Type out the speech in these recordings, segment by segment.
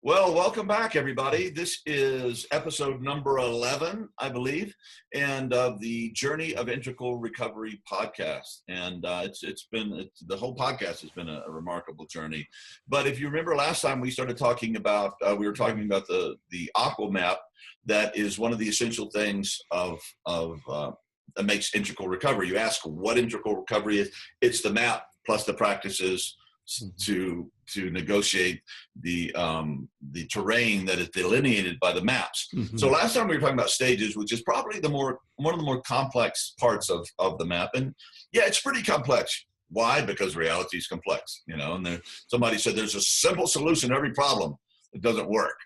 Well, welcome back, everybody. This is episode number 11, I believe, and the Journey of Integral Recovery podcast. And the whole podcast has been a remarkable journey. But if you remember last time, we started talking about the aqua map. That is one of the essential things that makes integral recovery. You ask what integral recovery is. It's the map plus the practices to negotiate the terrain that is delineated by the maps. Mm-hmm. So last time we were talking about stages, which is probably one of the more complex parts of the map. And yeah, it's pretty complex. Why? Because reality is complex, and somebody said there's a simple solution to every problem. It doesn't work,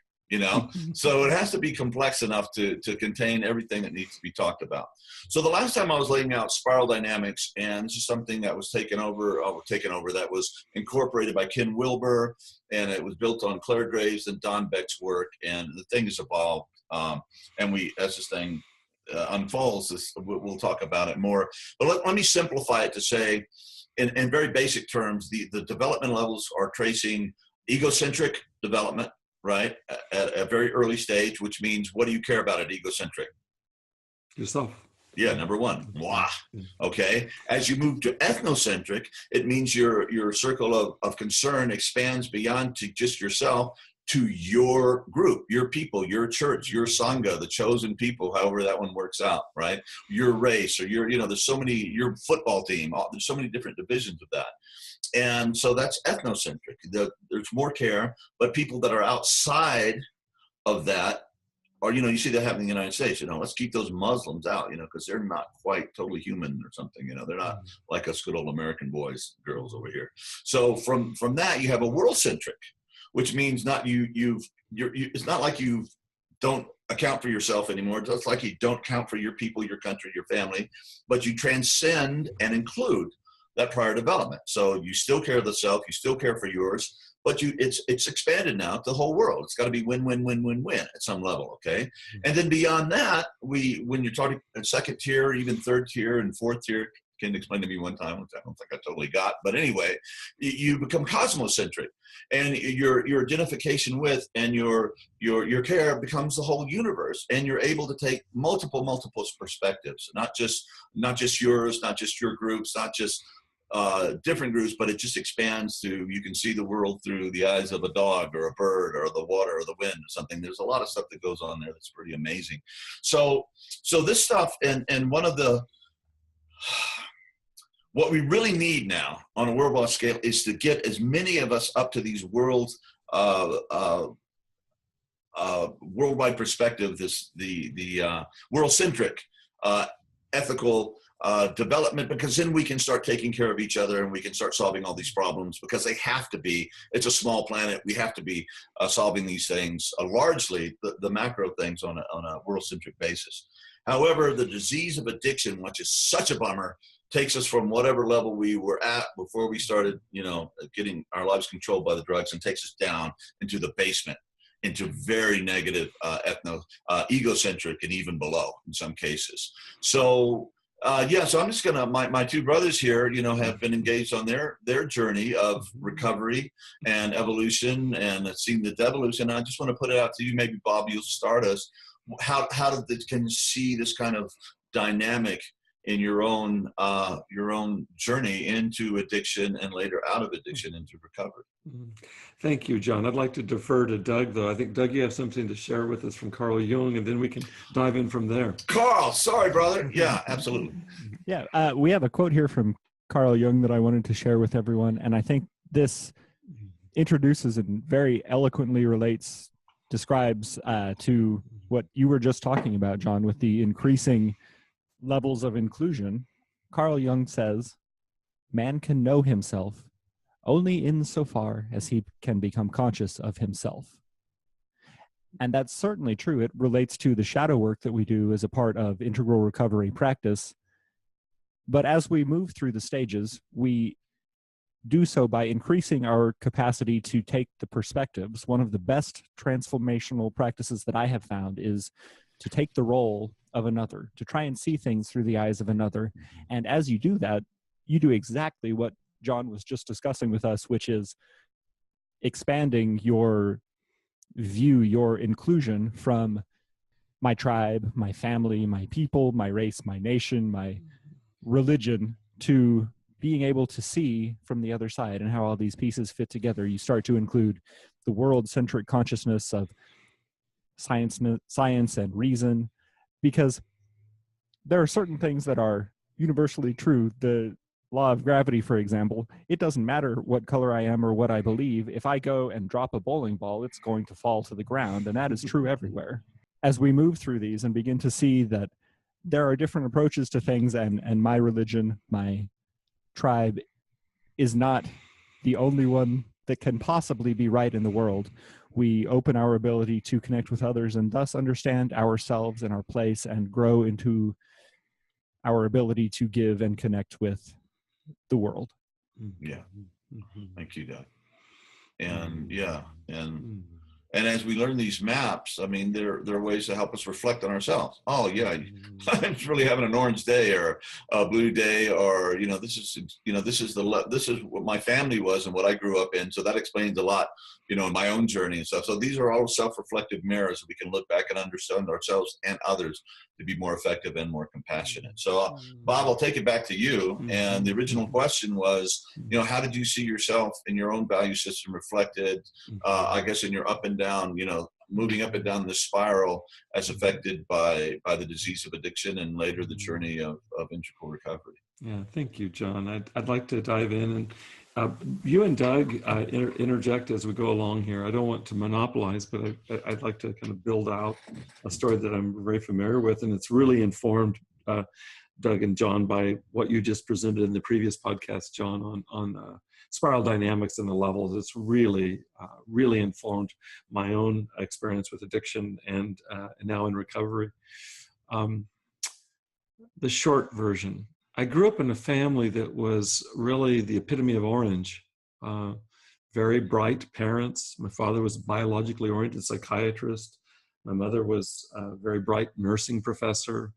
So it has to be complex enough to contain everything that needs to be talked about. So the last time I was laying out spiral dynamics, and this is something that was taken over, that was incorporated by Ken Wilber, and it was built on Claire Graves and Don Beck's work, and the thing has evolved. And as this thing unfolds, we'll talk about it more. But let me simplify it to say, in very basic terms, the development levels are tracing egocentric development, right, at a very early stage, which means, what do you care about at egocentric? Yourself. Yeah, number one. Wow. Okay. As you move to ethnocentric, it means your circle of concern expands beyond to just yourself to your group, your people, your church, your sangha, the chosen people, however that one works out, right? Your race, or there's so many, your football team, there's so many different divisions of that. And so that's ethnocentric. There's more care, but people that are outside of that, or, you see that happening in the United States, let's keep those Muslims out, because they're not quite totally human or something, they're not like us good old American boys, girls over here. So from that, you have a world-centric, which means it's not like you don't account for yourself anymore. It's like you don't count for your people, your country, your family, but you transcend and include that prior development. So you still care of the self, you still care for yours, but it's expanded now to the whole world. It's got to be win-win-win-win-win at some level, okay? Mm-hmm. And then beyond that, when you're talking second tier, even third tier and fourth tier, Ken explained to me one time, which I don't think I totally got, but anyway, you become cosmocentric, and your identification with and your care becomes the whole universe, and you're able to take multiple perspectives, not just yours, not just your groups, not just different groups, but it just expands to, you can see the world through the eyes of a dog or a bird or the water or the wind or something. There's a lot of stuff that goes on there that's pretty amazing. So this stuff, and one of the, what we really need now on a worldwide scale is to get as many of us up to these worldwide perspective, the world-centric ethical development, because then we can start taking care of each other and we can start solving all these problems, because they have to be. It's a small planet. We have to be solving these things, largely the macro things on a world-centric basis. However, the disease of addiction, which is such a bummer, takes us from whatever level we were at before we started, getting our lives controlled by the drugs, and takes us down into the basement, into very negative, egocentric, and even below in some cases. So, so I'm just gonna, my two brothers here, have been engaged on their journey of recovery and evolution, and seeing the devolution. I just want to put it out to you. Maybe Bob, you'll start us. How can you see this kind of dynamic in your own journey into addiction, and later out of addiction into recovery? Thank you, John. I'd like to defer to Doug, though. I think, Doug, you have something to share with us from Carl Jung, and then we can dive in from there. Carl, sorry, brother. Yeah, absolutely. Yeah, we have a quote here from Carl Jung that I wanted to share with everyone, and I think this introduces and very eloquently describes to what you were just talking about, John, with the increasing levels of inclusion. Carl Jung says, "Man can know himself only insofar as he can become conscious of himself." And that's certainly true. It relates to the shadow work that we do as a part of integral recovery practice. But as we move through the stages, we do so by increasing our capacity to take the perspectives. One of the best transformational practices that I have found is to take the role of another, to try and see things through the eyes of another. And as you do that, you do exactly what John was just discussing with us, which is expanding your view your inclusion from my tribe, my family, my people, my race, my nation, my religion, to being able to see from the other side and how all these pieces fit together. You start to include the world-centric consciousness of science and reason, because there are certain things that are universally true. The law of gravity, for example, it doesn't matter what color I am or what I believe. If I go and drop a bowling ball, it's going to fall to the ground, and that is true everywhere. As we move through these and begin to see that there are different approaches to things, and my religion, my tribe, is not the only one that can possibly be right in the world, we open our ability to connect with others and thus understand ourselves and our place and grow into our ability to give and connect with the world. Yeah. Thank you, Doug. And yeah, and as we learn these maps, I mean, there are ways to help us reflect on ourselves. Oh yeah, I'm really having an orange day or a blue day, or this is what my family was and what I grew up in. So that explains a lot, in my own journey and stuff. So these are all self-reflective mirrors that we can look back and understand ourselves and others to be more effective and more compassionate. So Bob, I'll take it back to you. And the original question was, how did you see yourself in your own value system reflected, I guess, in your up and down, moving up and down the spiral as affected by the disease of addiction and later the journey of integral recovery? Yeah, thank you, John. I'd like to dive in, and you and Doug interject as we go along here. I don't want to monopolize, but I'd like to kind of build out a story that I'm very familiar with, and it's really informed, Doug and John, by what you just presented in the previous podcast, John, on spiral dynamics and the levels. It's really, really informed my own experience with addiction and now in recovery. The short version. I grew up in a family that was really the epitome of orange. Very bright parents. My father was a biologically oriented psychiatrist. My mother was a very bright nursing professor.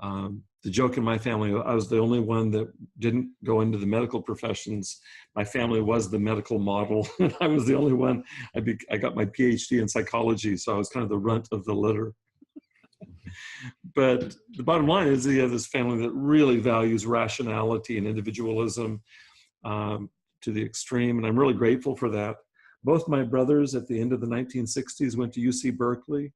The joke in my family, I was the only one that didn't go into the medical professions. My family was the medical model, and I was the only one. I got my PhD in psychology, so I was kind of the runt of the litter. But the bottom line is you have this family that really values rationality and individualism to the extreme, and I'm really grateful for that. Both my brothers at the end of the 1960s went to UC Berkeley.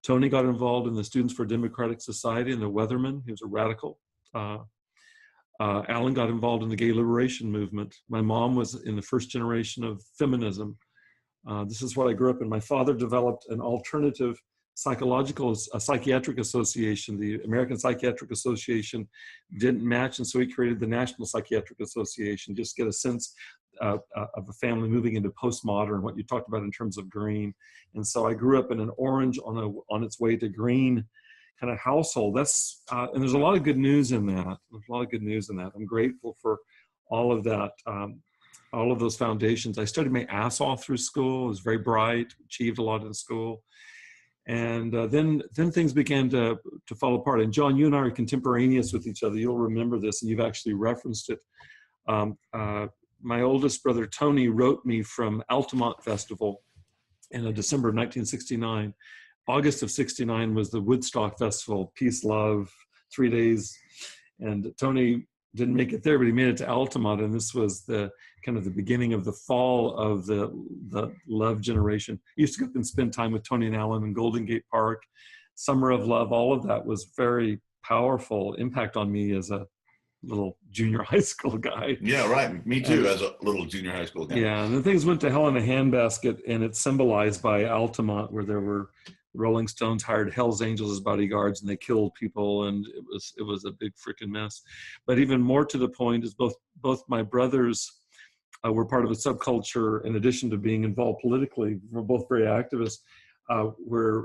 Tony got involved in the Students for Democratic Society and the Weatherman. He was a radical. Alan got involved in the gay liberation movement. My mom was in the first generation of feminism. This is what I grew up in. My father developed an alternative psychiatric association. The American Psychiatric Association didn't match, and so he created the National Psychiatric Association, just to get a sense of a family moving into postmodern, what you talked about in terms of green. And so I grew up in an orange on its way to green kind of household. And there's a lot of good news in that. There's a lot of good news in that. I'm grateful for all of that, all of those foundations. I studied my ass off through school. I was very bright, achieved a lot in school. And then things began to fall apart. And John, you and I are contemporaneous with each other. You'll remember this, and you've actually referenced it. My oldest brother, Tony, wrote me from Altamont Festival in December of 1969. August of 69 was the Woodstock Festival, Peace, Love, 3 days. And Tony didn't make it there, but he made it to Altamont. And this was the kind of the beginning of the fall of the Love generation. I used to go up and spend time with Tony and Alan in Golden Gate Park. Summer of Love, all of that was very powerful impact on me as a little junior high school guy. Yeah, right. Me too, as a little junior high school guy. Yeah, and then things went to hell in a handbasket, and it's symbolized by Altamont, where there were Rolling Stones hired Hell's Angels as bodyguards, and they killed people, and it was a big freaking mess. But even more to the point is both my brothers were part of a subculture. In addition to being involved politically, we're both very activists. Where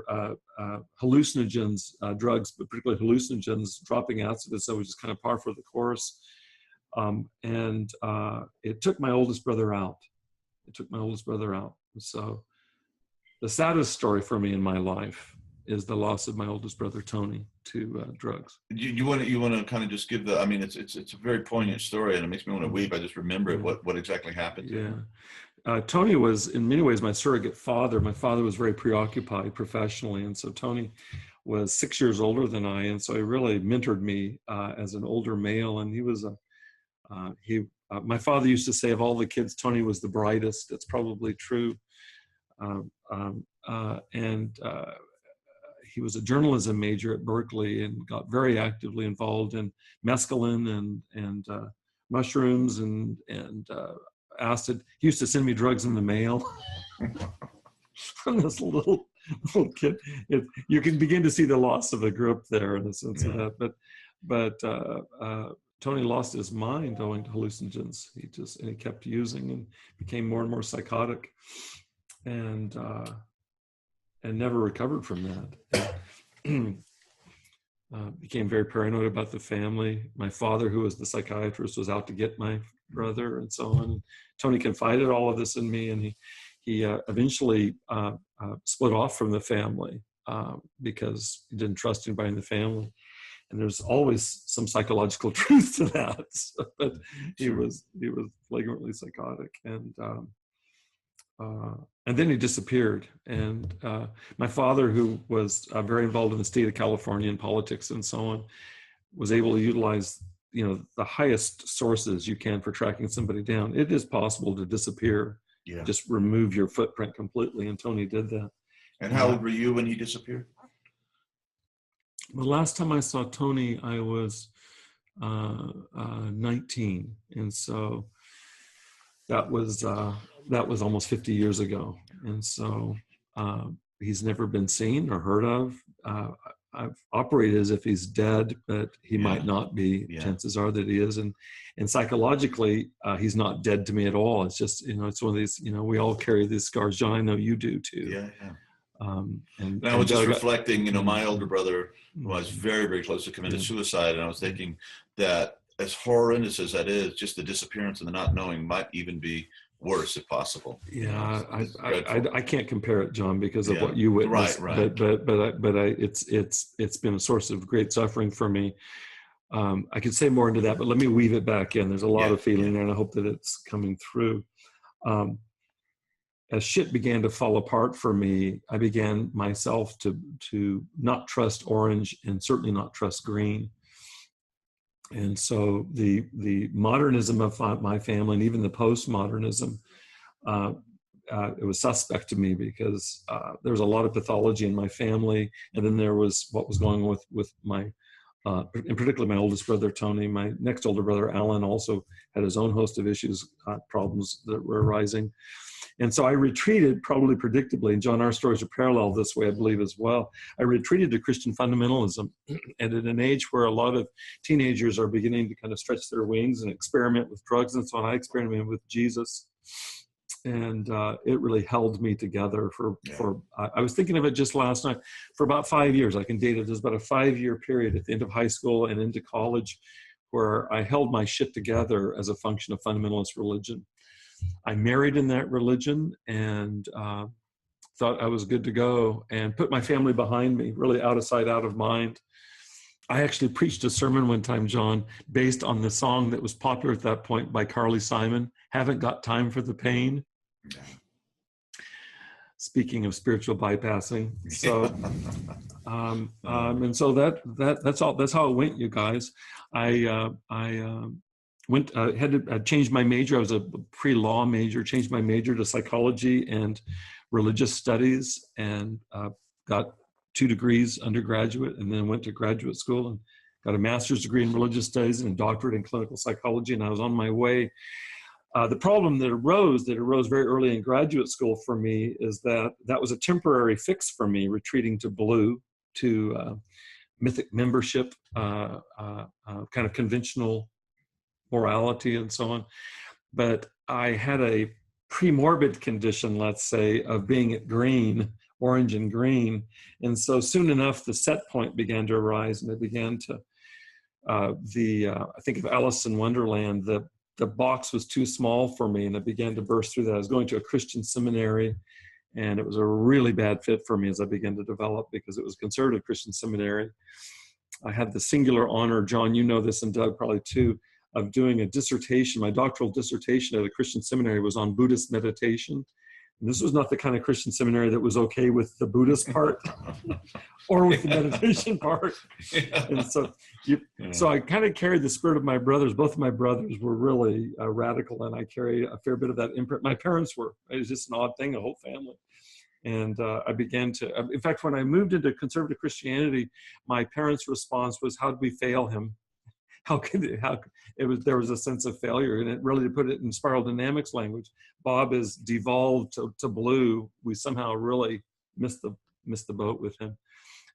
hallucinogens, drugs, but particularly hallucinogens, dropping acid, so which is kind of par for the course. And it took my oldest brother out. So the saddest story for me in my life is the loss of my oldest brother, Tony, to drugs. You want to kind of just give it's a very poignant story, and it makes me want to weep. I just remember it, what exactly happened. Yeah. Tony was in many ways my surrogate father. My father was very preoccupied professionally, and so Tony was 6 years older than I, and so he really mentored me as an older male. And he was my father used to say of all the kids, Tony was the brightest. That's probably true. He was a journalism major at Berkeley and got very actively involved in mescaline and mushrooms and acid. He used to send me drugs in the mail. From this little kid, you can begin to see the loss of the group there in the sense of that. But Tony lost his mind owing to hallucinogens. He kept using and became more and more psychotic, and never recovered from that. Became very paranoid about the family. My father, who was the psychiatrist, was out to get my brother, and so on. Tony confided all of this in me, and he eventually split off from the family because he didn't trust anybody in the family. And there's always some psychological truth to that. But he was flagrantly psychotic, and then he disappeared. And my father, who was very involved in the state of California in politics and so on, was able to utilize the highest sources you can for tracking somebody down. It is possible to disappear, just remove your footprint completely, and Tony did that. And how old were you when he disappeared? The last time I saw Tony, I was 19, and so that was almost 50 years ago. And so he's never been seen or heard of. I've operated as if he's dead, but he might not be. Chances are that he is. And psychologically, he's not dead to me at all. It's just, it's one of these, we all carry these scars. John, I know you do too. Yeah. And I was just reflecting, my older brother was very, very close to committing suicide. And I was thinking that as horrendous as that is, just the disappearance and the not knowing might even be worse if possible. Yeah, I can't compare it, John, because of what you witnessed. Right. But it's been a source of great suffering for me. I could say more into that, but let me weave it back in. There's a lot of feeling there, and I hope that it's coming through. As shit began to fall apart for me, I began myself to not trust orange and certainly not trust green. And so the modernism of my family, and even the postmodernism, it was suspect to me because there was a lot of pathology in my family, and then there was what was going on with my, in particular my oldest brother Tony. My next older brother Alan also had his own host of issues, problems that were arising. And so I retreated, probably predictably, and John, our stories are parallel this way, I believe, as well. I retreated to Christian fundamentalism, and at an age where a lot of teenagers are beginning to kind of stretch their wings and experiment with drugs and so on, I experimented with Jesus, and it really held me together I was thinking of it just last night, for about 5 years. I can date it as about a 5-year period at the end of high school and into college where I held my shit together as a function of fundamentalist religion. I married in that religion and thought I was good to go and put my family behind me, really out of sight, out of mind. I actually preached a sermon one time, John, based on the song that was popular at that point by Carly Simon, "Haven't Got Time for the Pain." Speaking of spiritual bypassing. So, and so that's how it went, you guys. I had changed my major. I was a pre-law major, changed my major to psychology and religious studies, and got 2 degrees undergraduate, and then went to graduate school and got a master's degree in religious studies and a doctorate in clinical psychology, and I was on my way. The problem that arose very early in graduate school for me is that was a temporary fix for me, retreating to blue, to mythic membership, kind of conventional morality and so on. But I had a pre-morbid condition, let's say, of being at green, orange and green. And so soon enough, the set point began to arise, and it began to, I think of Alice in Wonderland, the box was too small for me, and it began to burst through that. I was going to a Christian seminary, and it was a really bad fit for me as I began to develop, because it was a conservative Christian seminary. I had the singular honor, John, you know this, and Doug probably too, of doing a dissertation. My doctoral dissertation at a Christian seminary was on Buddhist meditation. And this was not the kind of Christian seminary that was okay with the Buddhist part or with the meditation part. And so, so I kind of carried the spirit of my brothers. Both of my brothers were really radical, and I carry a fair bit of that imprint. My parents were. It was just an odd thing, a whole family. And I began to, in fact, when I moved into conservative Christianity, my parents' response was, how did we fail him? There was a sense of failure. And it really, to put it in spiral dynamics language, Bob is devolved to blue. We somehow really missed the boat with him.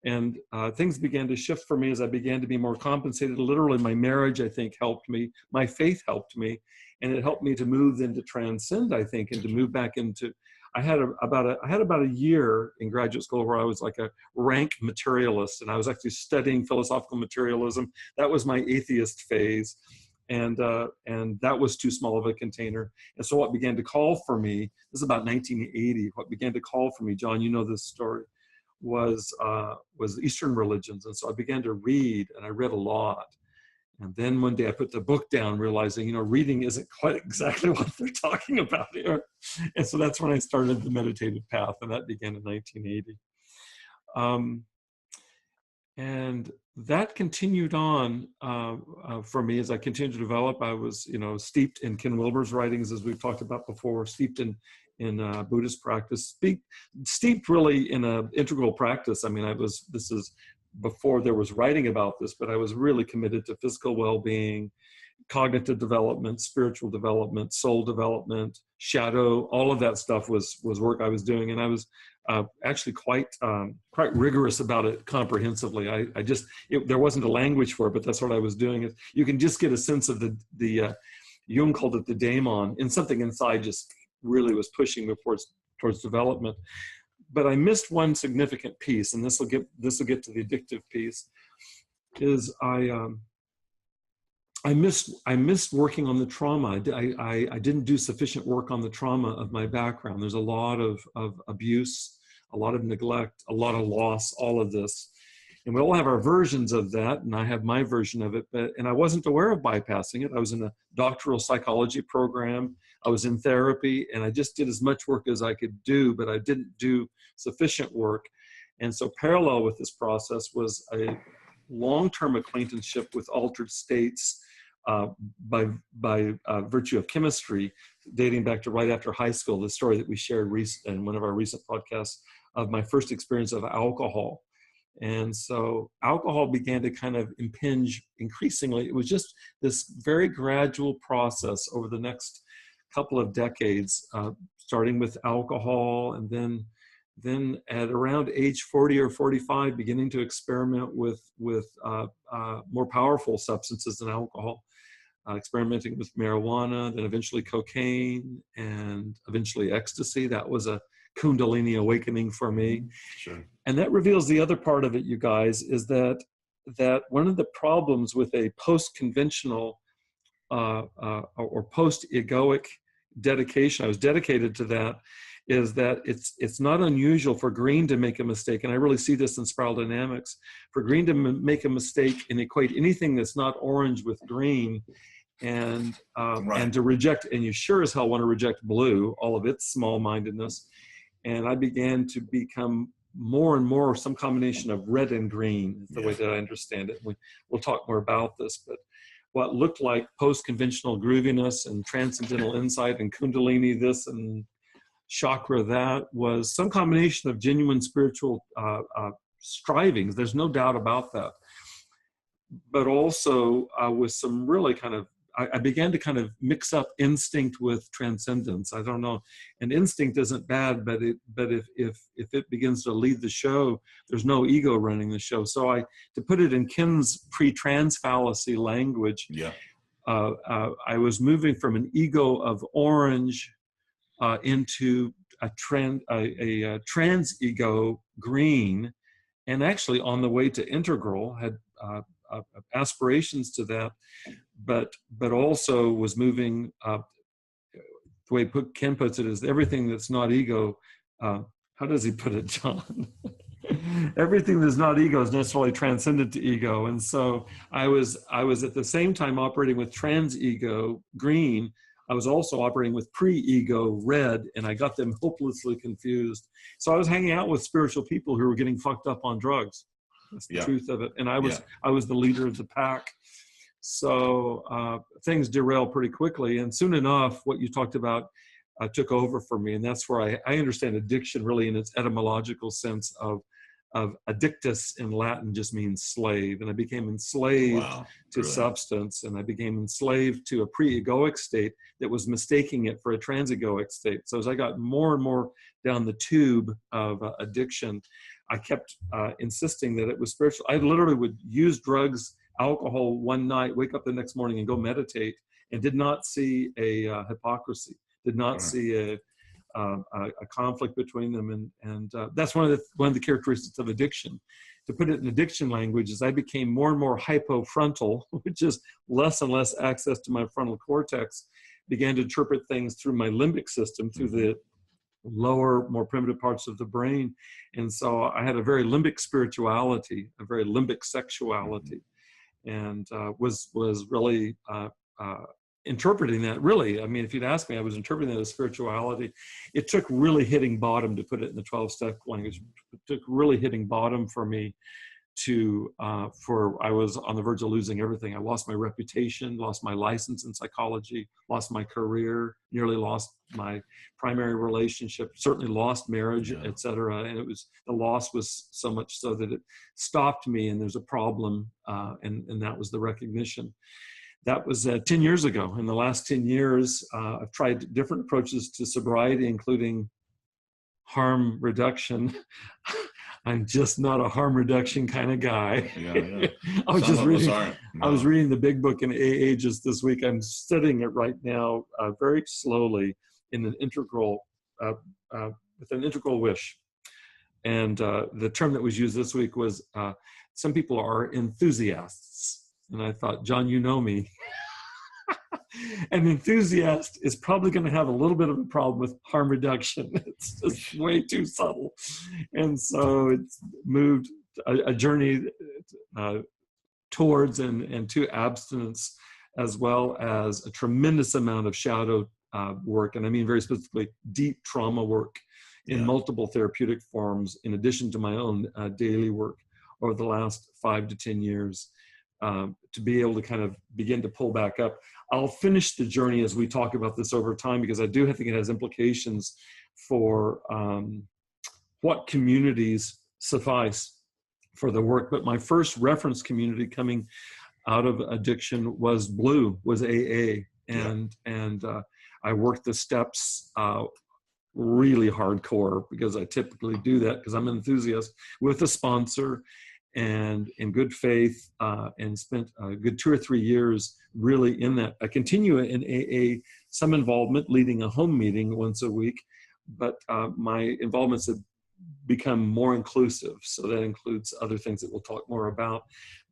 And things began to shift for me as I began to be more compensated. Literally, my marriage, I think, helped me. My faith helped me. And it helped me to move into transcend, I think, and to move back into, I had about a year in graduate school where I was like a rank materialist, and I was actually studying philosophical materialism. That was my atheist phase, and that was too small of a container. And so what began to call for me, this is about 1980, what began to call for me, John, you know this story, was Eastern religions. And so I began to read, and I read a lot. And then one day I put the book down, realizing, reading isn't quite exactly what they're talking about here. And so that's when I started the meditative path, and that began in 1980. And that continued on for me as I continued to develop. I was, steeped in Ken Wilber's writings, as we've talked about before, steeped in Buddhist practice, steeped really in an integral practice. I mean, this is before there was writing about this, but I was really committed to physical well-being, cognitive development, spiritual development, soul development, shadow. All of that stuff was work I was doing, and I was actually quite rigorous about it comprehensively. There wasn't a language for it, but that's what I was doing. You can just get a sense of the Jung called it the daemon, and something inside just really was pushing me towards development. But I missed one significant piece, and this will get to the addictive piece. Is I missed working on the trauma. I didn't do sufficient work on the trauma of my background. There's a lot of abuse, a lot of neglect, a lot of loss, all of this. And we all have our versions of that, and I have my version of it, and I wasn't aware of bypassing it. I was in a doctoral psychology program. I was in therapy, and I just did as much work as I could do, but I didn't do sufficient work. And so parallel with this process was a long-term acquaintanceship with altered states by virtue of chemistry, dating back to right after high school, the story that we shared in one of our recent podcasts of my first experience of alcohol. And so alcohol began to kind of impinge increasingly. It was just this very gradual process over the next couple of decades, starting with alcohol, and then at around age 40 or 45, beginning to experiment with more powerful substances than alcohol, experimenting with marijuana, then eventually cocaine, and eventually ecstasy. That was a Kundalini awakening for me. Sure. And that reveals the other part of it, you guys, is that one of the problems with a post-conventional or post-egoic dedication, I was dedicated to that, is that it's not unusual for green to make a mistake. And I really see this in spiral dynamics. For green to make a mistake and equate anything that's not orange with green, and to reject, and you sure as hell want to reject blue, all of its small-mindedness. And I began to become more and more some combination of red and green, is the way that I understand it. We'll talk more about this, but what looked like post-conventional grooviness and transcendental insight and Kundalini this and chakra that was some combination of genuine spiritual strivings. There's no doubt about that. But also with some really kind of, I began to kind of mix up instinct with transcendence. I don't know, and instinct isn't bad, but if it begins to lead the show, there's no ego running the show. So to put it in Ken's pre-trans fallacy language, I was moving from an ego of orange into a trans ego green, and actually on the way to integral had aspirations to that, but also was moving, the way Ken puts it is everything that's not ego, how does he put it, John? everything that's not ego is necessarily transcendent to ego. And so I was at the same time operating with trans ego, green. I was also operating with pre-ego, red, and I got them hopelessly confused. So I was hanging out with spiritual people who were getting fucked up on drugs. That's the truth of it. And I was the leader of the pack. So things derailed pretty quickly. And soon enough, what you talked about took over for me. And that's where I understand addiction really in its etymological sense of addictus in Latin just means slave. And I became enslaved to substance, and I became enslaved to a pre-egoic state that was mistaking it for a transegoic state. So as I got more and more down the tube of addiction, I kept insisting that it was spiritual. I literally would use drugs, alcohol one night, wake up the next morning and go meditate, and did not see a hypocrisy, did not see a conflict between them. And that's one of the characteristics of addiction. To put it in addiction language, as I became more and more hypofrontal, which is less and less access to my frontal cortex, began to interpret things through my limbic system, through the lower, more primitive parts of the brain. And so I had a very limbic spirituality, a very limbic sexuality, and was really interpreting that. Really, I mean, if you'd asked me, I was interpreting that as spirituality. It took really hitting bottom, to put it in the 12-step language. It took really hitting bottom for me I was on the verge of losing everything. I lost my reputation, lost my license in psychology, lost my career, nearly lost my primary relationship, certainly lost marriage, etc. And the loss was so much so that it stopped me, and there's a problem, and that was the recognition. That was 10 years ago. In the last 10 years, I've tried different approaches to sobriety, including harm reduction. I'm just not a harm reduction kind of guy. I was reading the big book in AA just this week. I'm studying it right now, very slowly, in an integral, with an integral wish. And the term that was used this week was, some people are enthusiasts. And I thought, John, you know me. An enthusiast is probably going to have a little bit of a problem with harm reduction. It's just way too subtle. And so it's moved a journey towards and to abstinence, as well as a tremendous amount of shadow work. And I mean very specifically deep trauma work in multiple therapeutic forms, in addition to my own daily work over the last 5 to 10 years. To be able to kind of begin to pull back up. I'll finish the journey as we talk about this over time, because I do think it has implications for what communities suffice for the work. But my first reference community coming out of addiction was AA. And I worked the steps really hardcore, because I typically do that because I'm an enthusiast, with a sponsor, and in good faith, and spent a good 2 or 3 years really in that. I continue in AA, some involvement, leading a home meeting once a week, but my involvements have become more inclusive. So that includes other things that we'll talk more about.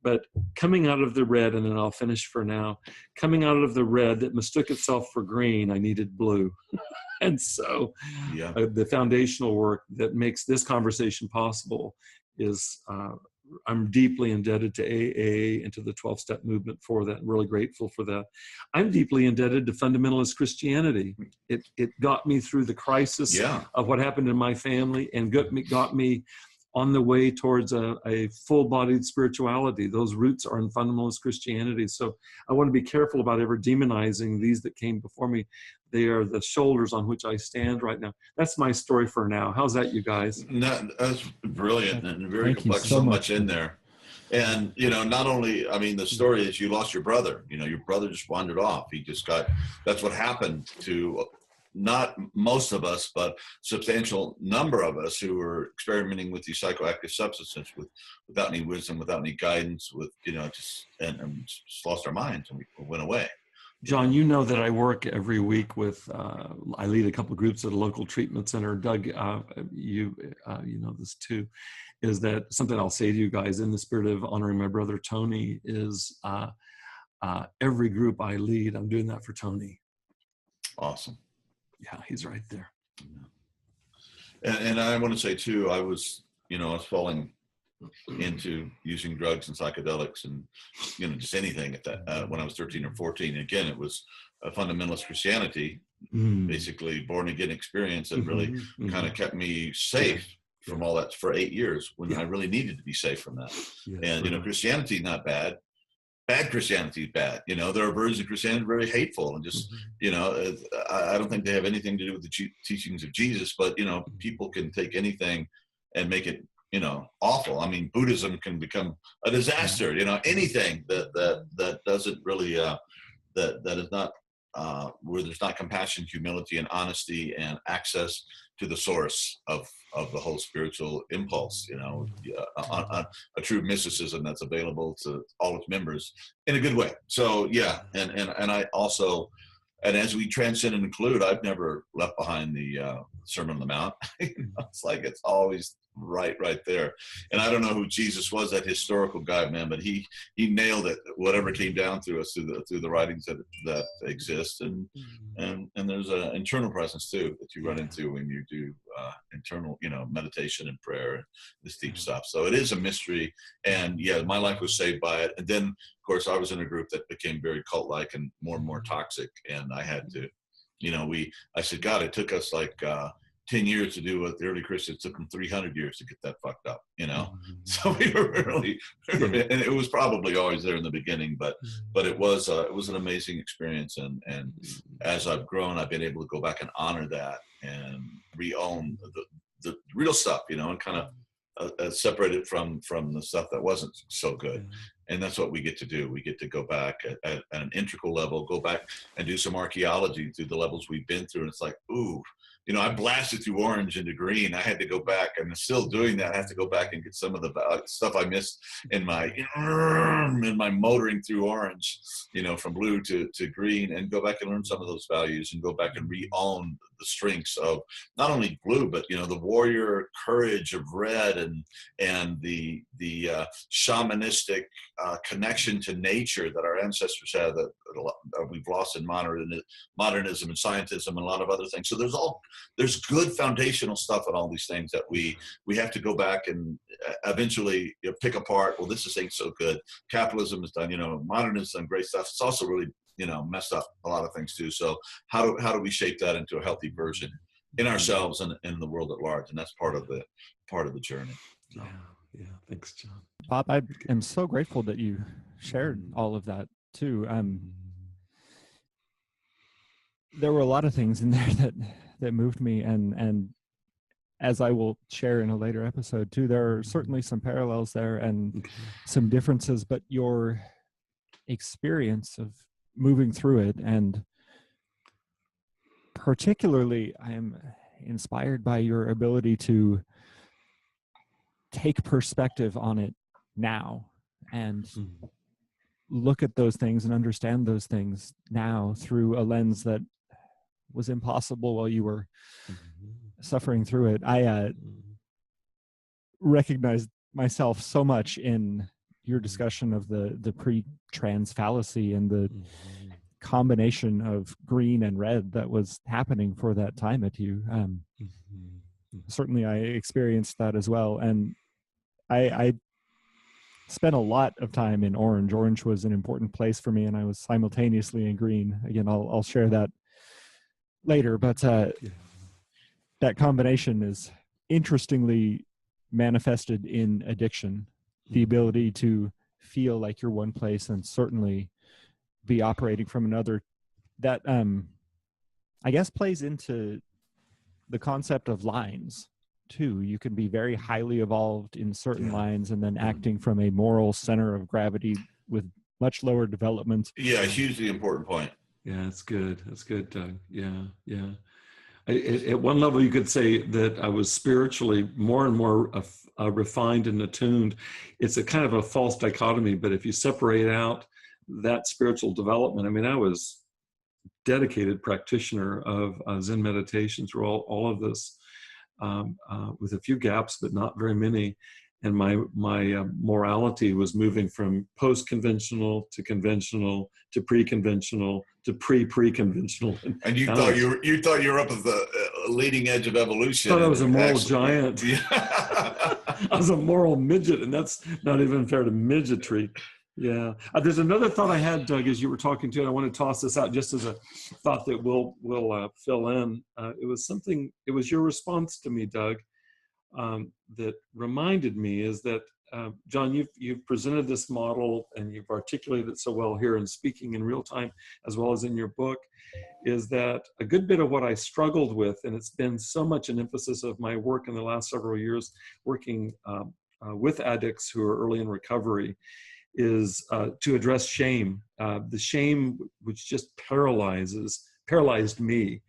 But coming out of the red, and then I'll finish for now, coming out of the red that mistook itself for green, I needed blue. And so the foundational work that makes this conversation possible is, I'm deeply indebted to AA and to the 12-step movement for that. I'm really grateful for that. I'm deeply indebted to fundamentalist Christianity. It got me through the crisis of what happened in my family, and got me on the way towards a full-bodied spirituality. Those roots are in fundamentalist Christianity. So I want to be careful about ever demonizing these that came before me. They are the shoulders on which I stand right now. That's my story for now. How's that, you guys? No, that's brilliant and very complex. So much in there. And, not only, I mean, the story is you lost your brother. Your brother just wandered off. That's what happened to not most of us, but substantial number of us who were experimenting with these psychoactive substances without any wisdom, without any guidance, and just lost our minds, and we went away. John, you know that I work every week with, I lead a couple of groups at a local treatment center. Doug, you know this too, is that something I'll say to you guys in the spirit of honoring my brother Tony is every group I lead, I'm doing that for Tony. Awesome. Yeah, he's right there. And I want to say too, I was, you know, I was falling into using drugs and psychedelics and, you know, just anything at that, when I was 13 or 14. Again, it was a fundamentalist Christianity, basically born again experience that really kind of kept me safe from all that for 8 years when I really needed to be safe from that. And, you know, Christianity, not bad. Bad Christianity is bad. You know, there are versions of Christianity very hateful and just, you know, I don't think they have anything to do with the teachings of Jesus, but, you know, people can take anything and make it, you know, awful. I mean, Buddhism can become a disaster, you know, anything that doesn't really, that is not, where there's not compassion, humility, and honesty and access to the source of the whole spiritual impulse, you know, a true mysticism that's available to all its members in a good way. So yeah, and I also, and as we transcend and include, I've never left behind the Sermon on the Mount. It's like it's always right there. And I don't know who Jesus was, that historical guy, man, but he nailed it. Whatever came down through us through the writings that exist, and there's an internal presence too that you run into when you do internal, you know, meditation and prayer and this deep stuff. So it is a mystery, and yeah, my life was saved by it. And then, of course, I was in a group that became very cult-like and more toxic, and I had to, you know, I said, God, it took us like 10 years to do what the early Christians took them 300 years to get that fucked up, you know? So we were really, and it was probably always there in the beginning, but it was an amazing experience. And as I've grown, I've been able to go back and honor that and re-own the real stuff, you know, and kind of separate it from the stuff that wasn't so good. And that's what we get to do. We get to go back at an integral level, go back and do some archaeology through the levels we've been through. And it's like, ooh, you know, I blasted through orange into green. I had to go back, and I'm still doing that. I have to go back and get some of the stuff I missed in my motoring through orange, you know, from blue to green, and go back and learn some of those values and go back and re-own the strengths of not only blue, but, you know, the warrior courage of red and the shamanistic connection to nature that our ancestors had that we've lost in modernism and scientism and a lot of other things. So there's good foundational stuff in all these things that we have to go back and eventually, you know, pick apart. Well, this ain't so good. Capitalism has done, you know, modernism has done great stuff. It's also really, you know, messed up a lot of things too. So how do we shape that into a healthy version in ourselves and in the world at large? And that's part of the journey. So. Yeah. Thanks, John. Bob, I am so grateful that you shared all of that too. There were a lot of things in there that moved me, and as I will share in a later episode too, there are certainly some parallels there and some differences, but your experience of moving through it, and particularly I am inspired by your ability to take perspective on it now and look at those things and understand those things now through a lens that was impossible while you were suffering through it. I recognized myself so much in your discussion of the pre-trans fallacy and the combination of green and red that was happening for that time at you. Certainly I experienced that as well. And I spent a lot of time in orange. Orange was an important place for me, and I was simultaneously in green. Again, I'll share that later, but that combination is interestingly manifested in addiction. The ability to feel like you're one place and certainly be operating from another. That I guess plays into the concept of lines too. You can be very highly evolved in certain lines and then acting from a moral center of gravity with much lower development. Yeah, hugely important point. Yeah, that's good. That's good, Doug. Yeah. At one level, you could say that I was spiritually more and more refined and attuned. It's a kind of a false dichotomy, but if you separate out that spiritual development, I mean, I was dedicated practitioner of Zen meditation through all of this, with a few gaps, but not very many. and my morality was moving from post-conventional to conventional to pre-conventional to pre-conventional. And you thought you were up at the leading edge of evolution. I thought I was a moral giant. Yeah. I was a moral midget, and that's not even fair to midgetry. Yeah. There's another thought I had, Doug, as you were talking to, and I want to toss this out just as a thought that we'll fill in. It was your response to me, Doug, that reminded me is that, John, you've presented this model and you've articulated it so well here in Speaking in Real Time, as well as in your book, is that a good bit of what I struggled with, and it's been so much an emphasis of my work in the last several years, working with addicts who are early in recovery, is to address shame. The shame which just paralyzed me.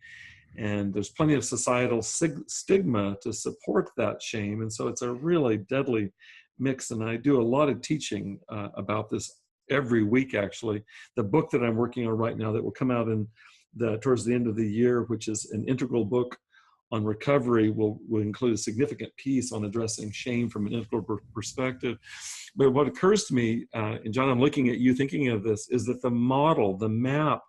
And there's plenty of societal stigma to support that shame. And so it's a really deadly mix. And I do a lot of teaching about this every week, actually. The book that I'm working on right now that will come out towards the end of the year, which is an integral book on recovery, will include a significant piece on addressing shame from an integral perspective. But what occurs to me, and John, I'm looking at you thinking of this, is that the model, the map,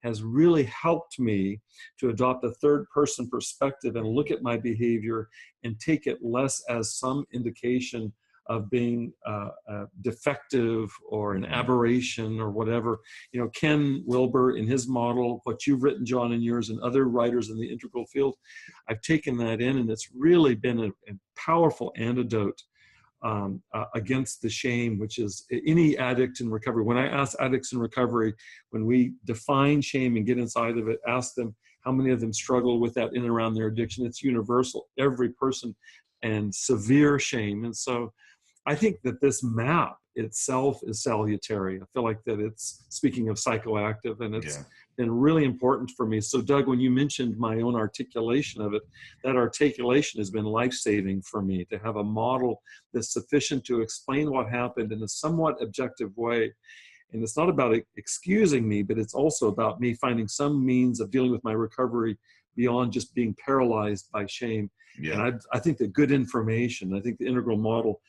has really helped me to adopt a third-person perspective and look at my behavior and take it less as some indication of being defective or an aberration or whatever. You know, Ken Wilber in his model, what you've written, John, in yours, and other writers in the integral field, I've taken that in, and it's really been a powerful antidote against the shame, which is any addict in recovery. When I ask addicts in recovery, when we define shame and get inside of it, ask them how many of them struggle with that in and around their addiction. It's universal, every person, and severe shame. And so I think that this map itself is salutary. I feel like that it's, speaking of psychoactive, and it's been really important for me. So Doug, when you mentioned my own articulation of it, that articulation has been life-saving for me, to have a model that's sufficient to explain what happened in a somewhat objective way. And it's not about excusing me, but it's also about me finding some means of dealing with my recovery beyond just being paralyzed by shame. Yeah. And I think that good information, I think the integral model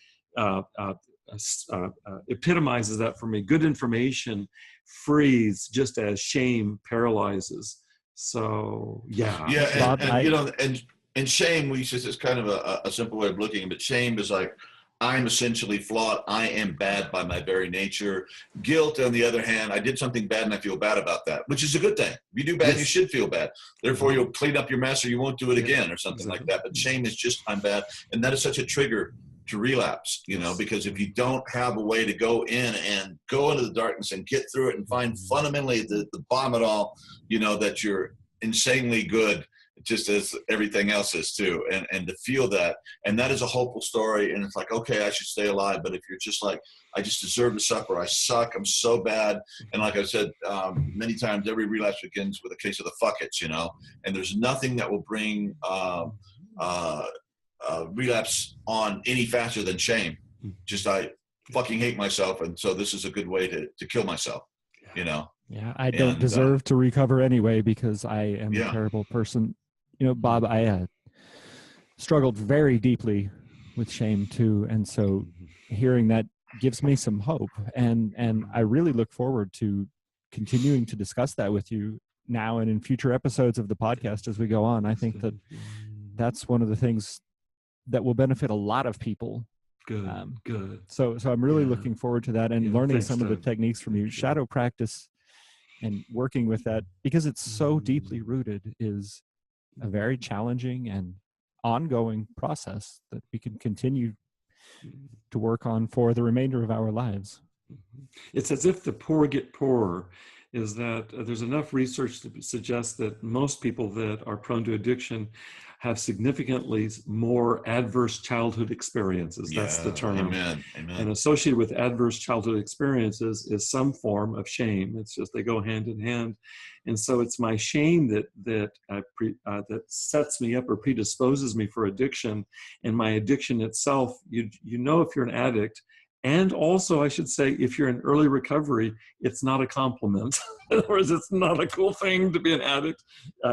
epitomizes that for me. Good information frees just as shame paralyzes. So and shame, we just, it's kind of a simple way of looking, but shame is like, I'm essentially flawed. I am bad by my very nature. Guilt, on the other hand, I did something bad and I feel bad about that, which is a good thing. If you do bad, you should feel bad. Therefore, you'll clean up your mess or you won't do it again or something like that. But shame is just, I'm bad. And that is such a trigger to relapse, you know, because if you don't have a way to go in and go into the darkness and get through it and find fundamentally the bottom of it all, you know, that you're insanely good, just as everything else is too, and to feel that, and that is a hopeful story. And it's like, okay, I should stay alive. But if you're just like, I just deserve to suffer, I suck, I'm so bad, and like I said many times, every relapse begins with a case of the fuck it's, you know, and there's nothing that will bring relapse on any faster than shame. Just, I fucking hate myself, and so this is a good way to kill myself, you know. Yeah, I don't deserve to recover anyway because I am a terrible person. You know, Bob, I struggled very deeply with shame too, and so hearing that gives me some hope, and I really look forward to continuing to discuss that with you now and in future episodes of the podcast as we go on. I think that that's one of the things that will benefit a lot of people. Good. So I'm really looking forward to that and learning some of the techniques from you. Shadow practice and working with that, because it's so deeply rooted, is a very challenging and ongoing process that we can continue to work on for the remainder of our lives. It's as if the poor get poorer, is that there's enough research to suggest that most people that are prone to addiction have significantly more adverse childhood experiences. That's the term. Amen. And associated with adverse childhood experiences is some form of shame. It's just, they go hand in hand. And so it's my shame that sets me up or predisposes me for addiction. And my addiction itself, you know, if you're an addict, And also, I should say, if you're in early recovery, it's not a compliment. In other words, it's not a cool thing to be an addict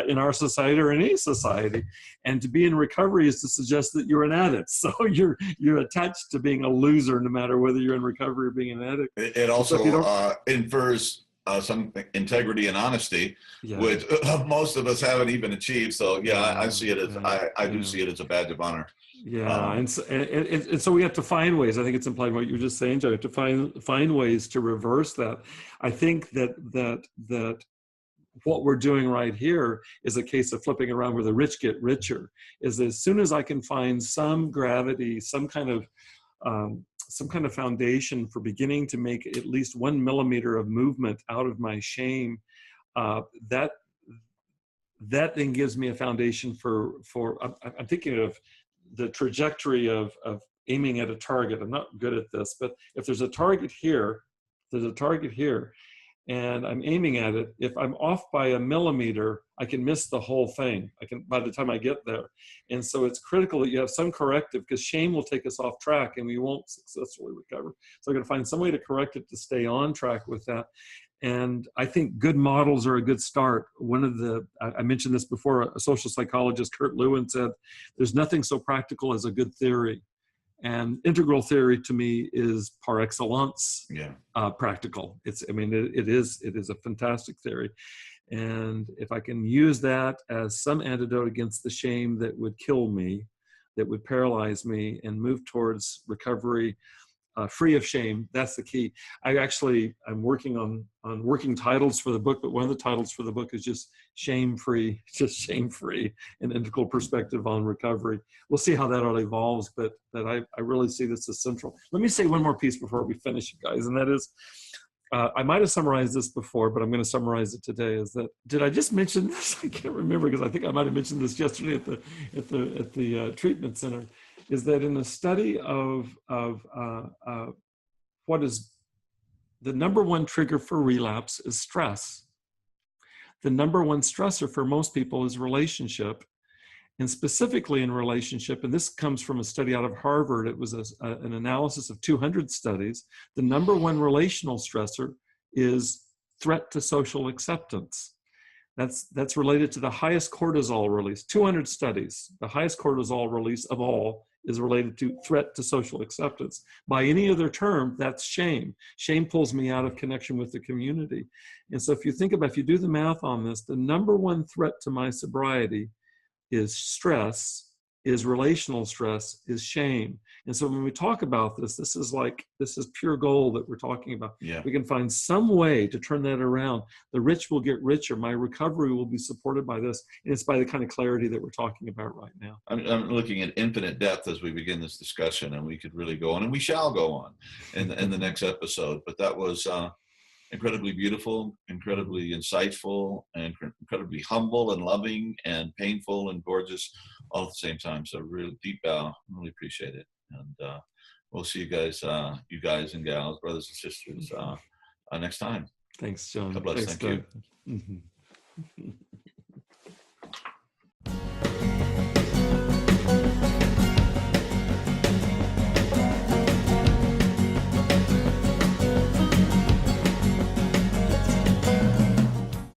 in our society or in any society. And to be in recovery is to suggest that you're an addict. So you're attached to being a loser, no matter whether you're in recovery or being an addict. It also infers some integrity and honesty, Yeah. which most of us haven't even achieved. So yeah, I see it as I do see it as a badge of honor. Yeah, and so we have to find ways. I think it's implied in what you were just saying, Joe. We have to find ways to reverse that. I think that what we're doing right here is a case of flipping around where the rich get richer. Is as soon as I can find some gravity, some kind of foundation for beginning to make at least 1 millimeter of movement out of my shame, that then gives me a foundation for I'm thinking of the trajectory of aiming at a target. I'm not good at this, but if there's a target here, and I'm aiming at it, if I'm off by 1 millimeter, I can miss the whole thing. By the time I get there. And so it's critical that you have some corrective, because shame will take us off track and we won't successfully recover. So I'm going to find some way to correct it to stay on track with that. And I think good models are a good start. I mentioned this before, a social psychologist, Kurt Lewin, said, there's nothing so practical as a good theory. And integral theory to me is par excellence practical. It is a fantastic theory. And if I can use that as some antidote against the shame that would kill me, that would paralyze me, and move towards recovery free of shame, that's the key. I'm working on working titles for the book, but one of the titles for the book is just shame-free, an integral perspective on recovery. We'll see how that all evolves, but I really see this as central. Let me say one more piece before we finish, you guys, and that is, I might have summarized this before, but I'm going to summarize it today. Is that, did I just mention this? I can't remember, because I think I might have mentioned this yesterday at the treatment center. Is that in a study of what is the number one trigger for relapse is stress. The number one stressor for most people is relationship, and specifically in relationship, and this comes from a study out of Harvard. It was an analysis of 200 studies. The number one relational stressor is threat to social acceptance. That's related to the highest cortisol release. 200 studies, the highest cortisol release of all is related to threat to social acceptance. By any other term, that's shame. Shame pulls me out of connection with the community. And so if you do the math on this, the number one threat to my sobriety is stress, is relational stress, is shame. And so when we talk about this is pure gold that we're talking about. Yeah. We can find some way to turn that around. The rich will get richer. My recovery will be supported by this. And it's by the kind of clarity that we're talking about right now. I'm looking at infinite depth as we begin this discussion, and we could really go on, and we shall go on in the next episode. But that was incredibly beautiful, incredibly insightful, and incredibly humble and loving and painful and gorgeous all at the same time. So really deep bow. Really appreciate it. And we'll see you guys and gals, brothers and sisters, next time. Thanks, John. God bless. Thanks, Thank Doug. you.